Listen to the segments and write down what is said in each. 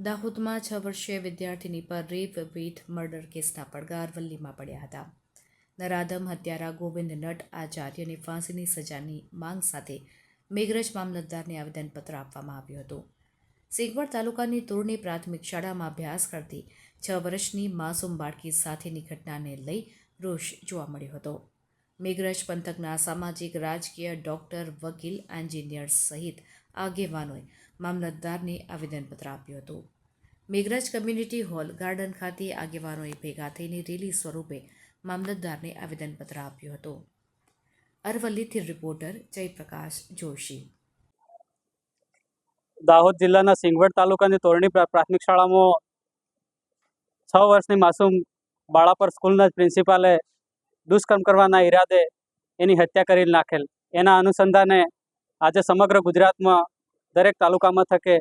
દાહોદમાં 6 વર્ષીય વિદ્યાર્થીની પર રેપ વિથ મર્ડર કેસના પડઘાર વલ્લીમાં પડ્યા હતા. નરાધમ હત્યારા ગોવિંદ નટ આચાર્યને ફાંસીની સજાની માંગ સાથે મેઘરજ મામલતદારને આવેદનપત્ર આપવામાં આવ્યું હતું. સિંગવડ તાલુકાની તોરણી પ્રાથમિક શાળામાં અભ્યાસ કરતી 6 વર્ષની માસૂમ બાળકી સાથેની ઘટનાને લઈ રોષ જોવા મળ્યો હતો. મેઘરજ પંથકના સામાજિક, રાજકીય, ડોક્ટર, વકીલ, એન્જિનિયર સહિત આગેવાનોએ મામલતદારને આવેદનપત્ર આપ્યું હતું. મેઘરજ કમ્યુનિટી હોલ ગાર્ડન ખાતે આગેવાનોએ ભેગા થઈને રેલી સ્વરૂપે મામલતદારને આવેદનપત્ર આપ્યું હતું. અરવલ્લીથી રિપોર્ટર જયપ્રકાશ જોશી. દાહોદ જિલ્લાના સિંગવડ તાલુકાની તોરણી પ્રાથમિક શાળામાં 6 વર્ષની માસૂમ બાળા પર સ્કૂલના પ્રિન્સિપાલે દુષ્કર્મ કરવાના ઈરાદે એની હત્યા કરી નાખેલ. એના અનુસંધાને આજે સમગ્ર ગુજરાતમાં દરેક તાલુકામાં થકે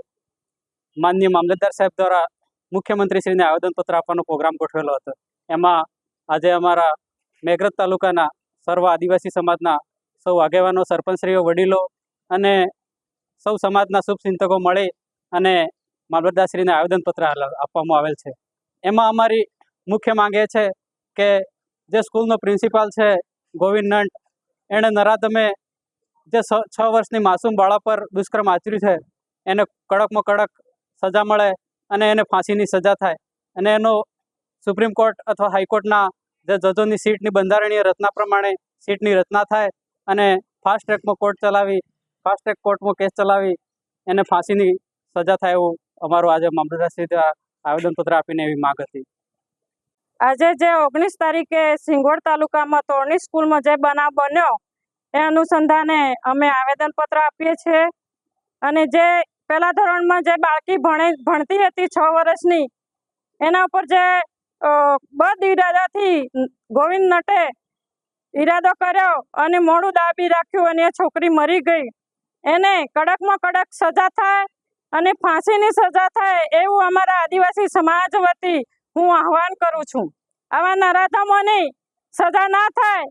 માનનીય મામલતદાર સાહેબ દ્વારા મુખ્યમંત્રીશ્રીને આવેદનપત્ર આપવાનો પ્રોગ્રામ ગોઠવેલો હતો. એમાં આજે અમારા મેઘરજ તાલુકાના સર્વ આદિવાસી સમાજના સૌ આગેવાનો, સરપંચશ્રીઓ, વડીલો અને સૌ સમાજના શુભચિંતકો મળી અને મામલતદારશ્રીને આવેદનપત્ર આપવામાં આવેલ છે. એમાં અમારી મુખ્ય માંગ એ છે કે જે સ્કૂલનો પ્રિન્સિપાલ છે ગોવિંદ નટ, એણે નરાધમે જે 6 વર્ષની માસૂમ બાળા પર દુષ્કર્મ આચર્યું છે એને કડકમાં કડક સજા મળે અને એને ફાંસીની સજા થાય અને એનો સુપ્રીમ કોર્ટ અથવા હાઈકોર્ટના જે જજોની સીટની બંધારણીય રચના પ્રમાણે સીટની રચના થાય અને ફાસ્ટ ટ્રેકમાં કોર્ટમાં કેસ ચલાવી એને ફાંસીની સજા થાય એવું અમારું આજે મામલતદારશ્રી આવેદનપત્ર આપીને એવી માંગ હતી. આજે જે 19 તારીખે સિંગવડ તાલુકામાં તોરણી સ્કૂલમાં જે બનાવ બન્યો એ અનુસંધાને અમે આવેદનપત્ર આપીએ છીએ. અને જે પહેલા ધોરણમાં જે બાળકી ભણતી હતી 6 વર્ષની, એના ઉપર જે બદ ઇરાદાથી ગોવિંદ નટે ઈરાદો કર્યો અને મોડું દાબી રાખ્યું અને એ છોકરી મરી ગઈ. એને કડકમાં કડક સજા થાય અને ફાંસીની સજા થાય એવું અમારા આદિવાસી સમાજ વતી હું આહવાન કરું છું. આવા નરાધમોની સજા ના થાય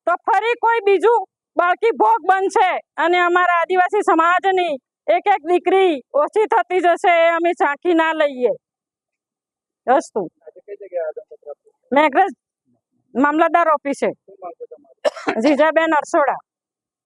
તો ફરી કોઈ બીજું બાળકી ભોગ બનશે અને અમારા આદિવાસી સમાજની એક દીકરી ઓછી થતી જશે એ અમે ઝાંખી ના લઈએ. અસ્તુ. મેઘરજ મામલતદાર ઓફિસે જીજાબેન અરસોડા.